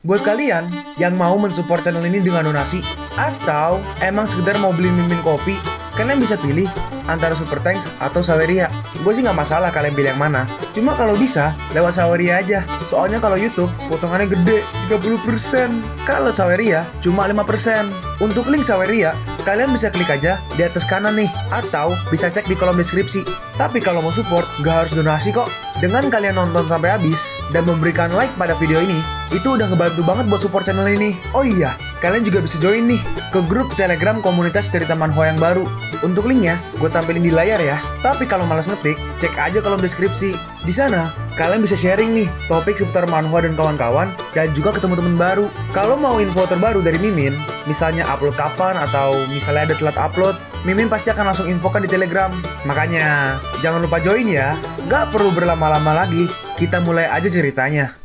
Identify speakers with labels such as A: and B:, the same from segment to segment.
A: Buat kalian yang mau mensupport channel ini dengan donasi, atau emang sekedar mau beli mimin kopi, kalian bisa pilih antara Super Thanks atau Saweria. Gue sih nggak masalah kalian pilih yang mana. Cuma kalau bisa, lewat Saweria aja. Soalnya kalau YouTube, potongannya gede, 30%. Kalau Saweria, cuma 5%. Untuk link Saweria, kalian bisa klik aja di atas kanan nih. Atau bisa cek di kolom deskripsi. Tapi kalau mau support, nggak harus donasi kok. Dengan kalian nonton sampai habis, dan memberikan like pada video ini, itu udah ngebantu banget buat support channel ini. Oh iya, kalian juga bisa join nih ke grup Telegram komunitas cerita manhwa yang baru. Untuk linknya, gue tampilin di layar ya. Tapi kalau malas ngetik, cek aja kolom deskripsi. Di sana, kalian bisa sharing nih topik seputar manhwa dan kawan-kawan, dan juga ketemu teman baru. Kalau mau info terbaru dari Mimin, misalnya upload kapan atau misalnya ada telat upload, Mimin pasti akan langsung infokan di Telegram. Makanya, jangan lupa join ya. Gak perlu berlama-lama lagi, kita mulai aja ceritanya.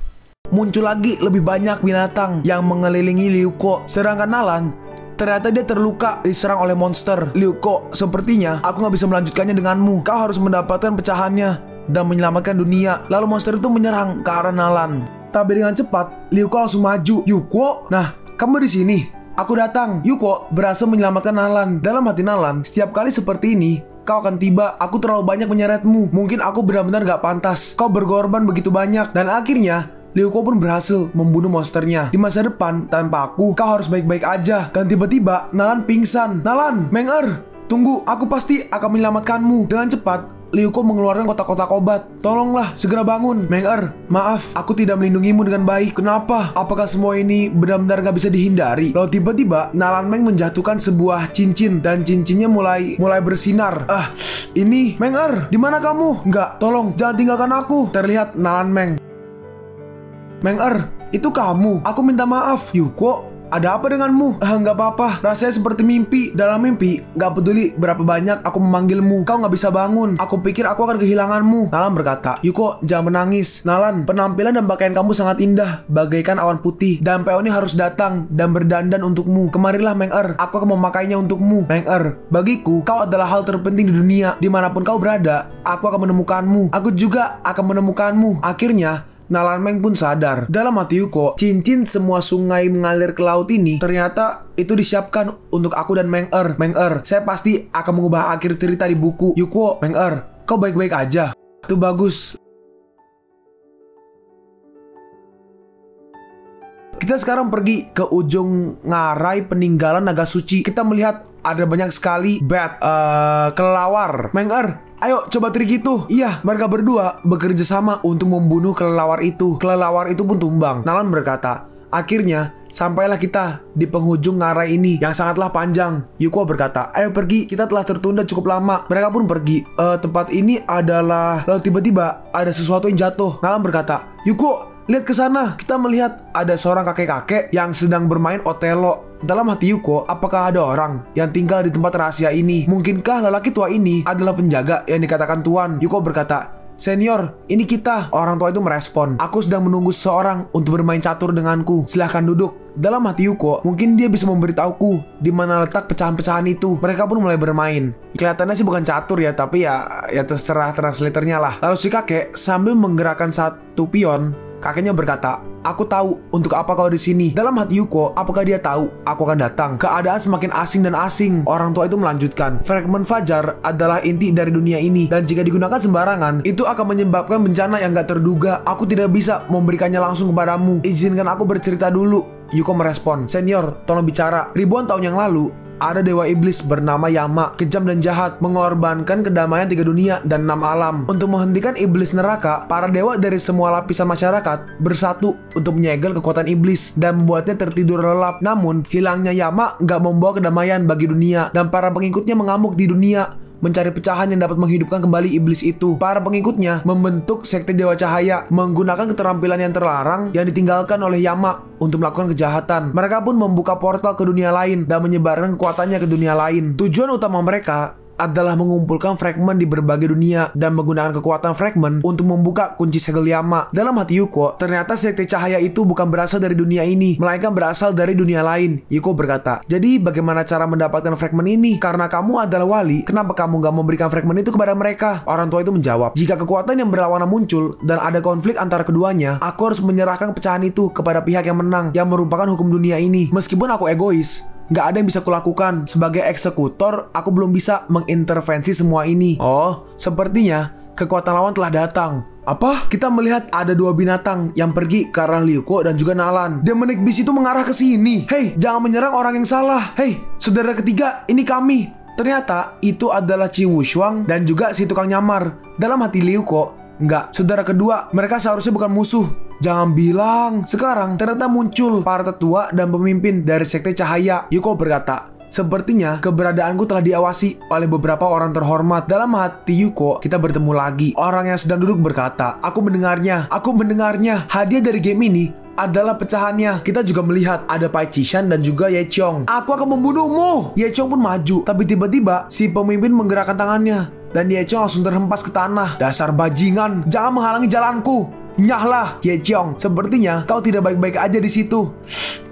A: Muncul lagi lebih banyak binatang yang mengelilingi Ryuko. Sedangkan Nalan, ternyata dia terluka diserang oleh monster. Ryuko, sepertinya aku gak bisa melanjutkannya denganmu. Kau harus mendapatkan pecahannya dan menyelamatkan dunia. Lalu monster itu menyerang ke arah Nalan. Tapi dengan cepat, Ryuko langsung maju. Yuko, nah, kamu di sini. Aku datang. Yuko berhasil menyelamatkan Nalan. Dalam hati Nalan, setiap kali seperti ini, kau akan tiba. Aku terlalu banyak menyeretmu. Mungkin aku benar-benar gak pantas. Kau berkorban begitu banyak. Dan akhirnya, Ryuko pun berhasil membunuh monsternya. Di masa depan, tanpa aku, kau harus baik-baik aja. Dan tiba-tiba, Nalan pingsan. Nalan, Meng-er, tunggu, aku pasti akan menyelamatkanmu. Dengan cepat, Ryuko mengeluarkan kotak-kotak obat. Tolonglah, segera bangun. Meng-er, maaf, aku tidak melindungimu dengan baik. Kenapa? Apakah semua ini benar-benar gak bisa dihindari? Lalu tiba-tiba, Nalan Meng menjatuhkan sebuah cincin. Dan cincinnya mulai bersinar. Ini, Meng-er, di mana kamu? Enggak, tolong, jangan tinggalkan aku. Terlihat Nalan Meng. Meng-er, itu kamu. Aku minta maaf. Yuko, ada apa denganmu? Nggak apa-apa. Rasanya seperti mimpi. Dalam mimpi, nggak peduli berapa banyak aku memanggilmu, kau nggak bisa bangun. Aku pikir aku akan kehilanganmu. Nalan berkata, Yuko, jangan menangis. Nalan, penampilan dan pakaian kamu sangat indah, bagaikan awan putih. Dan peoni harus datang dan berdandan untukmu. Kemarilah, Meng-er. Aku akan memakainya untukmu. Meng-er, bagiku, kau adalah hal terpenting di dunia. Dimanapun kau berada, aku akan menemukanmu. Aku juga akan menemukanmu. Akhirnya, Nalan Meng pun sadar. Dalam hati Yuko, cincin semua sungai mengalir ke laut ini ternyata itu disiapkan untuk aku dan Meng-er. Meng-er, saya pasti akan mengubah akhir cerita di buku. Yuko, Meng-er, kau baik-baik aja. Itu bagus. Kita sekarang pergi ke ujung ngarai peninggalan naga suci. Kita melihat ada banyak sekali kelelawar. Meng-er, ayo coba trik itu. Iya, mereka berdua bekerja sama untuk membunuh kelelawar itu. Kelelawar itu pun tumbang. Nalan berkata, akhirnya sampailah kita di penghujung ngarai ini yang sangatlah panjang. Yuko berkata, ayo pergi, kita telah tertunda cukup lama. Mereka pun pergi. Tempat ini adalah... Lalu tiba-tiba ada sesuatu yang jatuh. Nalan berkata, Yuko, lihat ke sana. Kita melihat ada seorang kakek-kakek yang sedang bermain Otelo. Dalam hati Yuko, apakah ada orang yang tinggal di tempat rahasia ini? Mungkinkah lelaki tua ini adalah penjaga yang dikatakan Tuan? Yuko berkata, Senior, ini kita. Orang tua itu merespon, aku sedang menunggu seseorang untuk bermain catur denganku. Silahkan duduk. Dalam hati Yuko, mungkin dia bisa memberitahuku di mana letak pecahan-pecahan itu. Mereka pun mulai bermain. Kelihatannya sih bukan catur ya, tapi ya terserah translatornya lah. Lalu si kakek sambil menggerakkan satu pion, kakeknya berkata, aku tahu untuk apa kau di sini. Dalam hati Yuko, apakah dia tahu aku akan datang? Keadaan semakin asing dan asing. Orang tua itu melanjutkan, fragmen fajar adalah inti dari dunia ini, dan jika digunakan sembarangan, itu akan menyebabkan bencana yang gak terduga. Aku tidak bisa memberikannya langsung kepadamu. Izinkan aku bercerita dulu. Yuko merespon, Senior, tolong bicara. Ribuan tahun yang lalu, ada dewa iblis bernama Yama, kejam dan jahat, mengorbankan kedamaian 3 dunia dan 6 alam. Untuk menghentikan iblis neraka, para dewa dari semua lapisan masyarakat bersatu untuk menyegel kekuatan iblis dan membuatnya tertidur lelap. Namun, hilangnya Yama gak membawa kedamaian bagi dunia, dan para pengikutnya mengamuk di dunia, mencari pecahan yang dapat menghidupkan kembali iblis itu. Para pengikutnya membentuk sekte Dewa Cahaya, menggunakan keterampilan yang terlarang yang ditinggalkan oleh Yama untuk melakukan kejahatan. Mereka pun membuka portal ke dunia lain dan menyebarkan kekuatannya ke dunia lain. Tujuan utama mereka adalah mengumpulkan fragmen di berbagai dunia dan menggunakan kekuatan fragmen untuk membuka kunci segel Yama. Dalam hati Yuko, ternyata sekte cahaya itu bukan berasal dari dunia ini, melainkan berasal dari dunia lain. Yuko berkata, jadi bagaimana cara mendapatkan fragmen ini? Karena kamu adalah wali, kenapa kamu gak memberikan fragmen itu kepada mereka? Orang tua itu menjawab, jika kekuatan yang berlawanan muncul dan ada konflik antara keduanya, aku harus menyerahkan pecahan itu kepada pihak yang menang, yang merupakan hukum dunia ini. Meskipun aku egois, nggak ada yang bisa kulakukan. Sebagai eksekutor, aku belum bisa mengintervensi semua ini. Oh, sepertinya kekuatan lawan telah datang. Apa? Kita melihat ada dua binatang yang pergi ke arah Ryuko dan juga Nalan. Demonic Beast itu mengarah ke sini. Hei, jangan menyerang orang yang salah. Hei, saudara ketiga, ini kami. Ternyata itu adalah Chi Wushuang dan juga si tukang nyamar. Dalam hati Ryuko, enggak, saudara kedua, mereka seharusnya bukan musuh. Jangan bilang. Sekarang ternyata muncul para tetua dan pemimpin dari sekte cahaya. Yuko berkata, sepertinya keberadaanku telah diawasi oleh beberapa orang terhormat. Dalam hati Yuko, kita bertemu lagi. Orang yang sedang duduk berkata, aku mendengarnya. Hadiah dari game ini adalah pecahannya. Kita juga melihat ada Pai Chishan dan juga Ye Chong. Aku akan membunuhmu. Ye Chong pun maju, tapi tiba-tiba si pemimpin menggerakkan tangannya dan Ye Chong langsung terhempas ke tanah. Dasar bajingan, jangan menghalangi jalanku. Nyahlah, Ye Chong. Sepertinya kau tidak baik-baik aja di situ.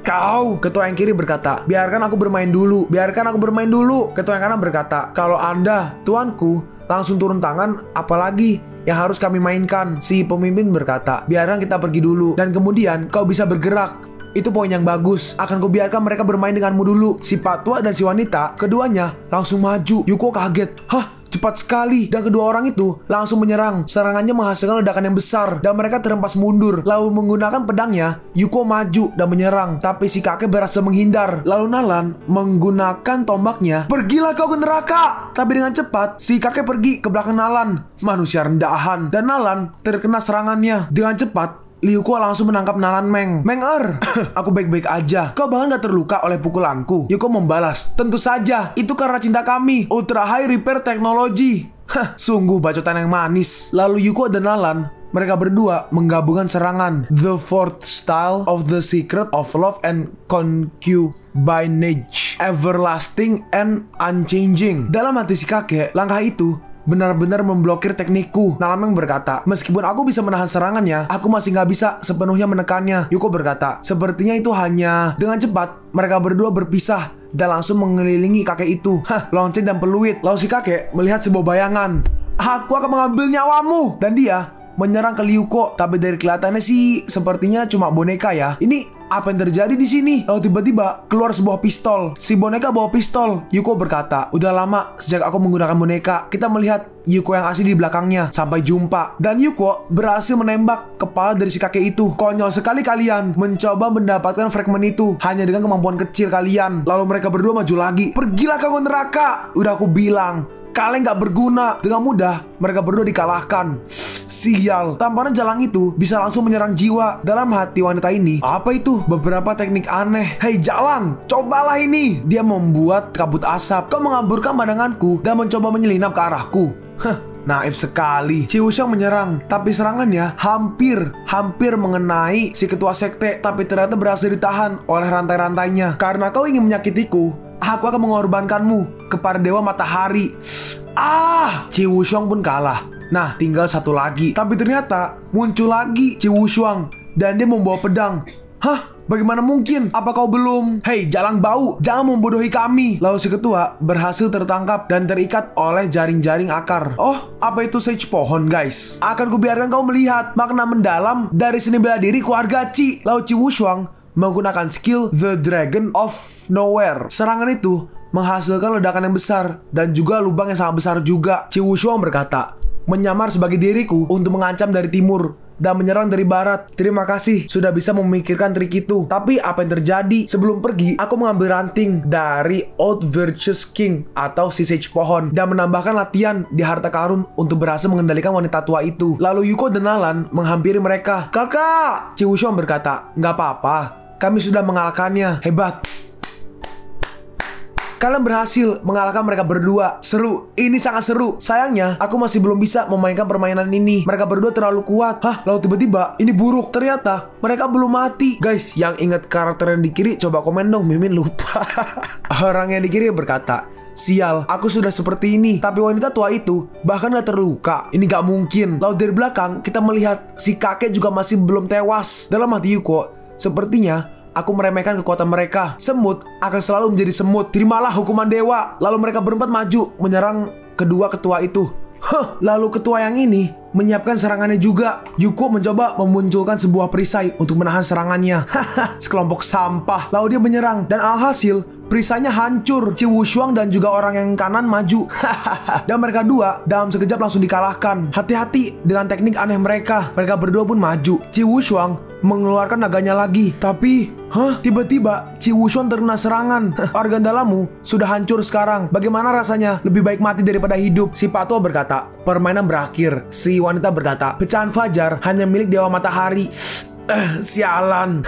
A: Kau, ketua yang kiri berkata, biarkan aku bermain dulu. Ketua yang kanan berkata, kalau Anda, tuanku, langsung turun tangan, apalagi yang harus kami mainkan. Si pemimpin berkata, biarkan kita pergi dulu, dan kemudian kau bisa bergerak. Itu poin yang bagus. Akan kubiarkan mereka bermain denganmu dulu. Si patua dan si wanita, keduanya langsung maju. Yuko kaget. Hah? Cepat sekali, dan kedua orang itu langsung menyerang. Serangannya menghasilkan ledakan yang besar, dan mereka terhempas mundur. Lalu menggunakan pedangnya, Yuko maju dan menyerang. Tapi si kakek berhasil menghindar. Lalu Nalan menggunakan tombaknya. Pergilah kau ke neraka! Tapi dengan cepat, si kakek pergi ke belakang Nalan. Manusia rendahan. Dan Nalan terkena serangannya. Dengan cepat, Ryuko langsung menangkap Nalan Meng. Aku baik-baik aja. Kau bahkan gak terluka oleh pukulanku. Yuko membalas, tentu saja. Itu karena cinta kami. Ultra High Repair Technology. Sungguh bacotan yang manis. Lalu Yuko dan Nalan, mereka berdua menggabungkan serangan. The fourth style of the secret of love and concubinage. Everlasting and unchanging. Dalam hati si kakek, langkah itu benar-benar memblokir teknikku. Nalan berkata, meskipun aku bisa menahan serangannya, aku masih gak bisa sepenuhnya menekannya. Yuko berkata, sepertinya itu hanya. Dengan cepat, mereka berdua berpisah dan langsung mengelilingi kakek itu. Lonceng dan peluit. Lalu si kakek melihat sebuah bayangan. Aku akan mengambil nyawamu. Dan dia menyerang ke Ryuko. Tapi dari kelihatannya sih sepertinya cuma boneka ya. Ini apa yang terjadi di sini? Lalu tiba-tiba keluar sebuah pistol. Si boneka bawa pistol. Yuko berkata, udah lama sejak aku menggunakan boneka. Kita melihat Yuko yang asli di belakangnya. Sampai jumpa. Dan Yuko berhasil menembak kepala dari si kakek itu. Konyol sekali kalian mencoba mendapatkan fragmen itu hanya dengan kemampuan kecil kalian. Lalu mereka berdua maju lagi. Pergilah kau ke neraka. Udah aku bilang, kalian gak berguna. Dengan mudah mereka berdua dikalahkan. Sial, tamparan jalang itu bisa langsung menyerang jiwa. Dalam hati wanita ini, apa itu? Beberapa teknik aneh. Hei jalang, cobalah ini. Dia membuat kabut asap. Kau mengamburkan pandanganku dan mencoba menyelinap ke arahku. Naif sekali. Chi Wushuang menyerang, tapi serangannya hampir mengenai si ketua sekte. Tapi ternyata berhasil ditahan oleh rantai-rantainya. Karena kau ingin menyakitiku, aku akan mengorbankanmu kepada dewa matahari. Chi Wushuang pun kalah. Nah, tinggal satu lagi. Tapi ternyata muncul lagi Chi Wushuang dan dia membawa pedang. Hah? Bagaimana mungkin? Apa kau belum? Hei, jalang bau, jangan membodohi kami. Lalu si ketua berhasil tertangkap dan terikat oleh jaring-jaring akar. Oh, apa itu sage pohon, guys? Akan kubiarkan kau melihat makna mendalam dari seni bela diri keluarga Chi. Lalu Chi Wushuang menggunakan skill The Dragon of Nowhere. Serangan itu menghasilkan ledakan yang besar dan juga lubang yang sangat besar juga. Chi Wushuang berkata, menyamar sebagai diriku untuk mengancam dari timur dan menyerang dari barat. Terima kasih sudah bisa memikirkan trik itu. Tapi apa yang terjadi? Sebelum pergi, aku mengambil ranting dari Old Virtuous King atau si sage pohon dan menambahkan latihan di harta karun untuk berhasil mengendalikan wanita tua itu. Lalu Yuko dan Nalan menghampiri mereka. Kakak! Chi Wushuang berkata, nggak apa-apa, kami sudah mengalahkannya. Hebat. Kalian berhasil mengalahkan mereka berdua. Seru, ini sangat seru. Sayangnya, aku masih belum bisa memainkan permainan ini. Mereka berdua terlalu kuat. Lalu tiba-tiba, ini buruk. Ternyata, mereka belum mati. Guys, yang ingat karakter yang di kiri, coba komen dong. Mimin lupa. Orang yang di kiri berkata, Sial, aku sudah seperti ini. Tapi wanita tua itu bahkan gak terluka. Ini gak mungkin. Lalu dari belakang kita melihat si kakek juga masih belum tewas. Dalam hati Yuko, sepertinya aku meremehkan kekuatan mereka. Semut akan selalu menjadi semut. Terimalah hukuman dewa. Lalu mereka berempat maju menyerang kedua ketua itu. Lalu ketua yang ini menyiapkan serangannya juga. Yuko mencoba memunculkan sebuah perisai untuk menahan serangannya. Sekelompok sampah. Lalu dia menyerang dan alhasil perisainya hancur. Qi Wushuang dan juga orang yang kanan maju. Dan mereka dua dalam sekejap langsung dikalahkan. Hati-hati dengan teknik aneh mereka. Mereka berdua pun maju. Qi Wushuang mengeluarkan naganya lagi. Tapi tiba-tiba Qi Wushuang terkena serangan. Organ dalammu sudah hancur sekarang. Bagaimana rasanya? Lebih baik mati daripada hidup. Si Pak Tua berkata, permainan berakhir. Si wanita berkata, pecahan fajar hanya milik Dewa Matahari. Sialan.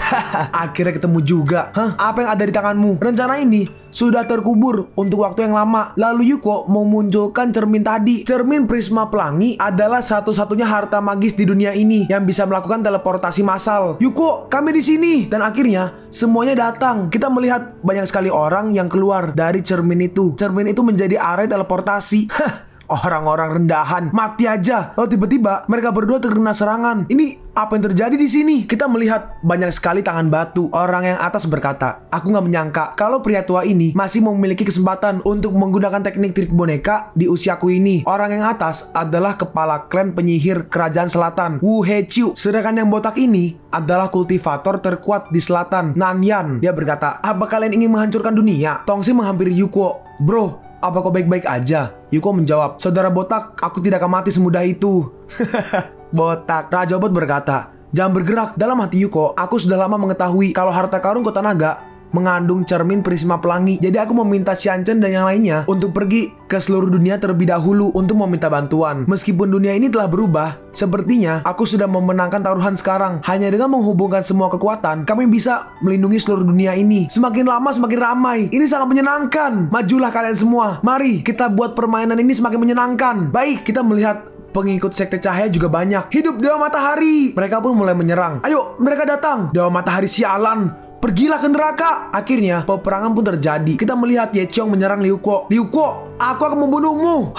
A: Akhirnya ketemu juga. Apa yang ada di tanganmu? Rencana ini sudah terkubur untuk waktu yang lama. Lalu Yuko memunculkan cermin tadi. Cermin prisma pelangi adalah satu-satunya harta magis di dunia ini yang bisa melakukan teleportasi massal. Yuko, kami di sini. Dan akhirnya semuanya datang. Kita melihat banyak sekali orang yang keluar dari cermin itu. Cermin itu menjadi area teleportasi. Orang-orang rendahan, mati aja. Lalu tiba-tiba mereka berdua terkena serangan. Ini apa yang terjadi di sini? Kita melihat banyak sekali tangan batu. Orang yang atas berkata, aku nggak menyangka kalau pria tua ini masih memiliki kesempatan untuk menggunakan teknik trik boneka di usiaku ini. Orang yang atas adalah kepala klan penyihir kerajaan selatan, Wu Heqiu. Sedangkan yang botak ini adalah kultivator terkuat di selatan, Nanyan. Dia berkata, apa kalian ingin menghancurkan dunia? Tongxi menghampiri Yuko. Bro, apa kau baik-baik aja? Yuko menjawab, saudara botak, aku tidak akan mati semudah itu. Botak. Raja Obat berkata, jangan bergerak. Dalam hati Yuko, aku sudah lama mengetahui kalau harta karun kota naga mengandung cermin prisma pelangi. Jadi aku meminta Xianchen dan yang lainnya untuk pergi ke seluruh dunia terlebih dahulu untuk meminta bantuan. Meskipun dunia ini telah berubah, sepertinya aku sudah memenangkan taruhan sekarang. Hanya dengan menghubungkan semua kekuatan, kami bisa melindungi seluruh dunia ini. Semakin lama semakin ramai. Ini sangat menyenangkan. Majulah kalian semua. Mari kita buat permainan ini semakin menyenangkan. Baik, kita melihat pengikut sekte cahaya juga banyak. Hidup Dewa Matahari. Mereka pun mulai menyerang. Ayo, mereka datang. Dewa Matahari sialan, pergilah ke neraka. Akhirnya peperangan pun terjadi. Kita melihat Ye Qiong menyerang Liu Ko. Liu Ko, aku akan membunuhmu.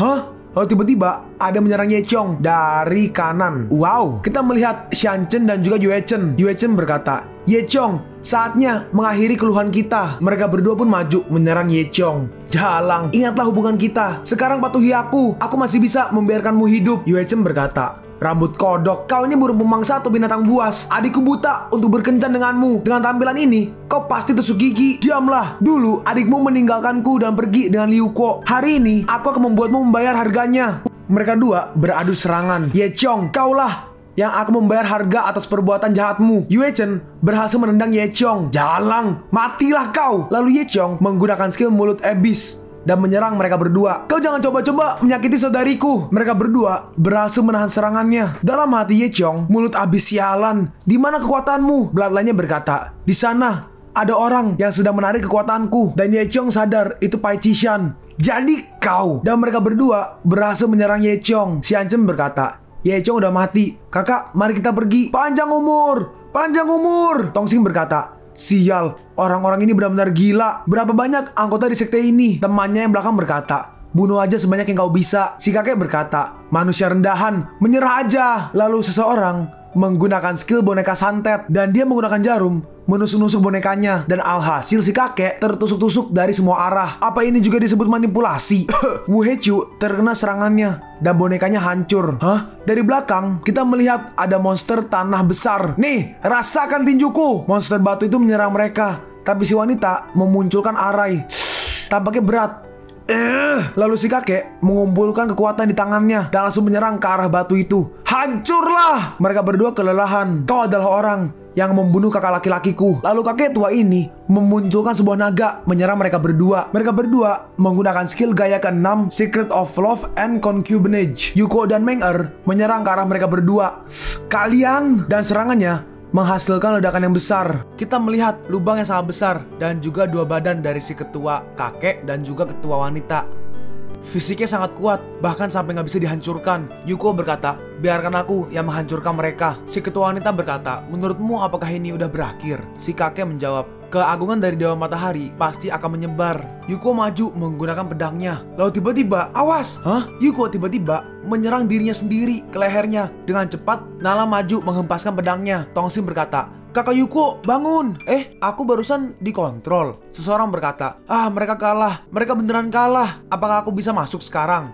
A: Lalu tiba-tiba ada menyerang Ye Qiong dari kanan. Wow. Kita melihat Xianchen dan juga Yue Chen. Yue Chen berkata, Ye Qiong, saatnya mengakhiri keluhan kita. Mereka berdua pun maju menyerang Ye Qiong. Jalang, ingatlah hubungan kita. Sekarang patuhi aku. Aku masih bisa membiarkanmu hidup. Yue Chen berkata, rambut kodok, kau ini burung pemangsa atau binatang buas? Adikku buta untuk berkencan denganmu. Dengan tampilan ini, kau pasti tusuk gigi. Diamlah. Dulu adikmu meninggalkanku dan pergi dengan Liu Ko. Hari ini aku akan membuatmu membayar harganya. Mereka dua beradu serangan. Ye Qiong, kaulah yang akan membayar harga atas perbuatan jahatmu. Yue Chen berhasil menendang Ye Qiong. Jalang, matilah kau. Lalu Ye Qiong menggunakan skill mulut abyss dan menyerang mereka berdua. Kau jangan coba-coba menyakiti saudariku. Mereka berdua berhasil menahan serangannya. Dalam hati Ye Qiong, mulut abyss sialan, di mana kekuatanmu? Bloodline-nya berkata, di sana ada orang yang sedang menarik kekuatanku. Dan Ye Qiong sadar itu Pai Qishan. Jadi kau. Dan mereka berdua berhasil menyerang Ye Qiong. Xianchen berkata, Ye Qiong udah mati. Kakak, mari kita pergi. Panjang umur, panjang umur. Tongxing berkata, sial, orang-orang ini benar-benar gila. Berapa banyak anggota di sekte ini? Temannya yang belakang berkata, bunuh aja sebanyak yang kau bisa. Si kakek berkata, manusia rendahan, menyerah aja. Lalu seseorang menggunakan skill boneka santet dan dia menggunakan jarum menusuk-nusuk bonekanya. Dan alhasil si kakek tertusuk-tusuk dari semua arah. Apa ini juga disebut manipulasi? Wu Heqiu terkena serangannya dan bonekanya hancur. Dari belakang kita melihat ada monster tanah besar. Nih, rasakan tinjuku. Monster batu itu menyerang mereka. Tapi si wanita memunculkan arai. Tampaknya berat. Lalu si kakek mengumpulkan kekuatan di tangannya dan langsung menyerang ke arah batu itu. Hancurlah! Mereka berdua kelelahan. Kau adalah orang yang membunuh kakak laki-lakiku. Lalu kakek tua ini memunculkan sebuah naga menyerang mereka berdua. Mereka berdua menggunakan skill gaya ke-6 Secret of Love and Concubinage. Yuko dan Meng Er menyerang ke arah mereka berdua. Kalian! Dan serangannya menghasilkan ledakan yang besar. Kita melihat lubang yang sangat besar dan juga dua badan dari si ketua kakek dan juga ketua wanita. Fisiknya sangat kuat, bahkan sampai nggak bisa dihancurkan. Yuko berkata, biarkan aku yang menghancurkan mereka. Si ketua wanita berkata, menurutmu apakah ini udah berakhir? Si kakek menjawab,
B: keagungan dari Dewa Matahari pasti akan menyebar. Yuko maju menggunakan pedangnya. Lalu tiba-tiba, awas! Yuko tiba-tiba menyerang dirinya sendiri ke lehernya. Dengan cepat, Nala maju menghempaskan pedangnya. Tongsin berkata, "Kakak Yuko, bangun!" Aku barusan dikontrol. Seseorang berkata, mereka kalah. Mereka beneran kalah. Apakah aku bisa masuk sekarang?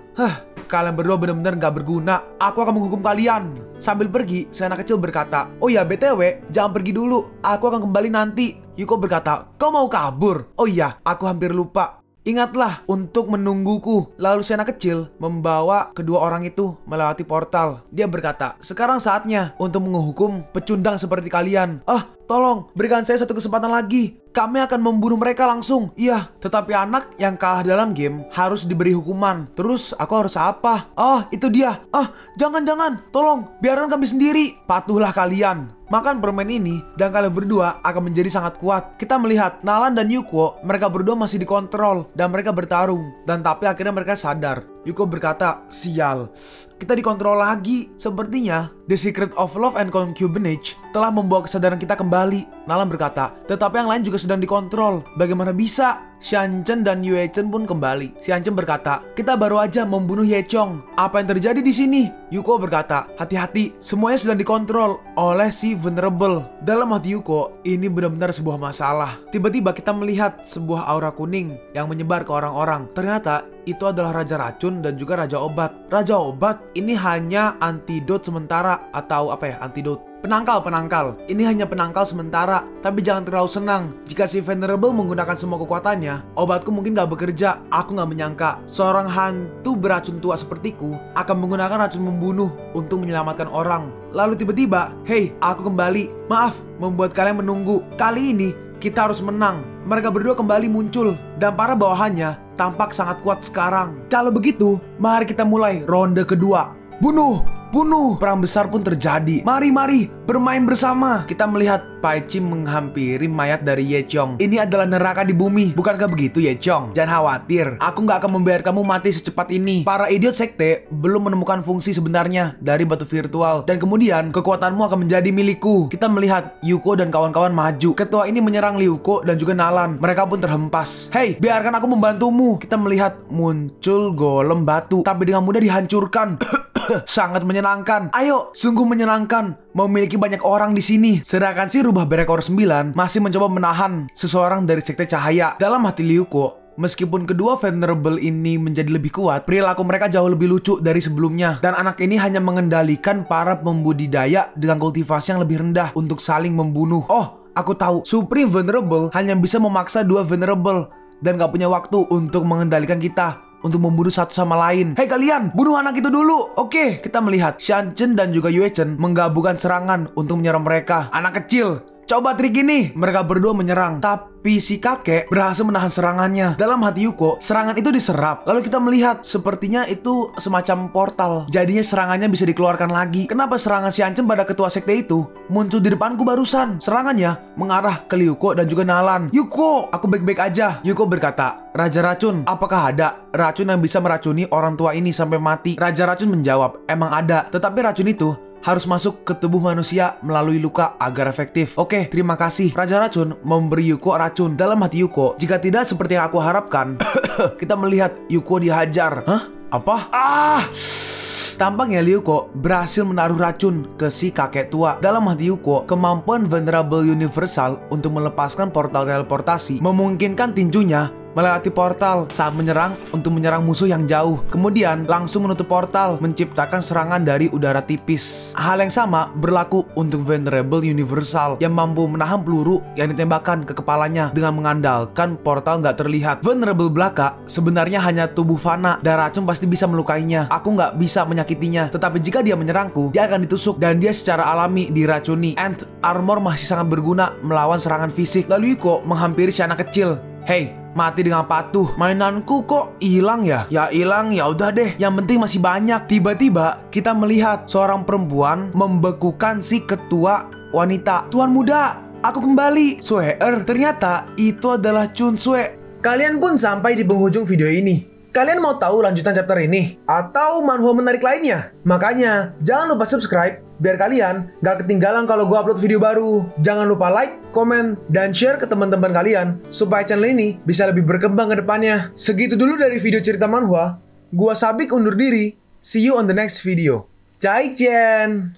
B: Kalian berdua benar-benar gak berguna. Aku akan menghukum kalian. Sambil pergi, si anak kecil berkata, "Oh ya, BTW, jangan pergi dulu. Aku akan kembali nanti." Yuko berkata, "Kau mau kabur?" "Oh iya, aku hampir lupa. Ingatlah untuk menungguku." Lalu si anak kecil membawa kedua orang itu melewati portal. Dia berkata, "Sekarang saatnya untuk menghukum pecundang seperti kalian. Tolong, berikan saya satu kesempatan lagi. Kami akan membunuh mereka langsung." "Iya, tetapi anak yang kalah dalam game harus diberi hukuman. Terus aku harus apa?" Itu dia." Jangan, tolong, biarkan kami sendiri." "Patuhlah kalian. Makan permen ini dan kalian berdua akan menjadi sangat kuat." Kita melihat Nalan dan Yuko, mereka berdua masih dikontrol dan mereka bertarung. Dan tapi akhirnya mereka sadar. Yuko berkata, "Sial, kita dikontrol lagi. Sepertinya The Secret of Love and Concubinage telah membawa kesadaran kita kembali." Nalan berkata, "Tetapi yang lain juga sedang dikontrol. Bagaimana bisa?" Xianchen dan Yue Chen pun kembali. Xianchen berkata, "Kita baru aja membunuh Ye Chong. Apa yang terjadi di sini?" Yuko berkata, "Hati-hati, semuanya sedang dikontrol oleh si Venerable." Dalam hati Yuko, ini benar-benar sebuah masalah. Tiba-tiba kita melihat sebuah aura kuning yang menyebar ke orang-orang. Ternyata itu adalah Raja Racun dan juga Raja Obat. Raja Obat ini hanya antidot sementara atau antidot. Penangkal. Ini hanya penangkal sementara. Tapi jangan terlalu senang. Jika si Venerable menggunakan semua kekuatannya, obatku mungkin gak bekerja. Aku gak menyangka seorang hantu beracun tua sepertiku akan menggunakan racun membunuh untuk menyelamatkan orang. Lalu tiba-tiba, aku kembali. Maaf membuat kalian menunggu. Kali ini kita harus menang." Mereka berdua kembali muncul dan para bawahannya tampak sangat kuat sekarang. Kalau begitu, mari kita mulai ronde kedua. Bunuh! Perang besar pun terjadi. Mari, bermain bersama. Kita melihat Pai Chi menghampiri mayat dari Ye Chong. Ini adalah neraka di bumi. Bukankah begitu, Ye Chong? Jangan khawatir, aku gak akan membiarkan kamu mati secepat ini. Para idiot sekte belum menemukan fungsi sebenarnya dari batu virtual. Dan kemudian, kekuatanmu akan menjadi milikku. Kita melihat Yuko dan kawan-kawan maju. Ketua ini menyerang Liuko dan juga Nalan. Mereka pun terhempas. Biarkan aku membantumu. Kita melihat muncul golem batu, tapi dengan mudah dihancurkan. Sangat menyenangkan. Ayo, sungguh menyenangkan memiliki banyak orang di sini. Sedangkan si rubah berekor 9 masih mencoba menahan seseorang dari sekte cahaya. Dalam hati Liuko, meskipun kedua Venerable ini menjadi lebih kuat, perilaku mereka jauh lebih lucu dari sebelumnya. Dan anak ini hanya mengendalikan para pembudidaya dengan kultivasi yang lebih rendah untuk saling membunuh. Aku tahu, Supreme Venerable hanya bisa memaksa dua Venerable dan gak punya waktu untuk mengendalikan kita untuk membunuh satu sama lain. Kalian, bunuh anak itu dulu. Oke, kita melihat Xianchen dan juga Yue Chen menggabungkan serangan untuk menyerang mereka. Anak kecil, coba trik ini. Mereka berdua menyerang, tapi si kakek berhasil menahan serangannya. Dalam hati Yuko, serangan itu diserap. Lalu kita melihat sepertinya itu semacam portal. Jadinya serangannya bisa dikeluarkan lagi. Kenapa serangan Xianchen pada ketua sekte itu muncul di depanku barusan? Serangannya mengarah ke Liuko dan juga Nalan. "Yuko, aku baik-baik aja." Yuko berkata, "Raja Racun, apakah ada racun yang bisa meracuni orang tua ini sampai mati?" Raja Racun menjawab, "Emang ada, tetapi racun itu harus masuk ke tubuh manusia melalui luka agar efektif." "Oke, terima kasih." Raja Racun memberi Yuko racun. Dalam hati Yuko, jika tidak seperti yang aku harapkan, kita melihat Yuko dihajar. Apa? Tampaknya Liuko berhasil menaruh racun ke si kakek tua. Dalam hati Yuko, kemampuan Venerable Universal untuk melepaskan portal teleportasi memungkinkan tinjunya melewati portal saat menyerang untuk menyerang musuh yang jauh. Kemudian langsung menutup portal, menciptakan serangan dari udara tipis. Hal yang sama berlaku untuk Venerable Universal yang mampu menahan peluru yang ditembakkan ke kepalanya dengan mengandalkan portal nggak terlihat. Venerable belaka sebenarnya hanya tubuh fana dan racun pasti bisa melukainya. Aku nggak bisa menyakitinya, tetapi jika dia menyerangku, dia akan ditusuk dan dia secara alami diracuni. And armor masih sangat berguna melawan serangan fisik. Lalu Yuko menghampiri si anak kecil. Mati dengan patuh. Mainanku kok hilang ya? Ya hilang, ya udah deh. Yang penting masih banyak. Tiba-tiba kita melihat seorang perempuan membekukan si ketua wanita. "Tuan muda, aku kembali." Sueer, ternyata itu adalah Chun Sue.
A: Kalian pun sampai di penghujung video ini. Kalian mau tahu lanjutan chapter ini? Atau manhwa menarik lainnya? Makanya, jangan lupa subscribe biar kalian gak ketinggalan kalau gue upload video baru. Jangan lupa like, komen, dan share ke teman-teman kalian supaya channel ini bisa lebih berkembang ke depannya. Segitu dulu dari video cerita manhwa. Gua Sabik undur diri. See you on the next video. Zaijian.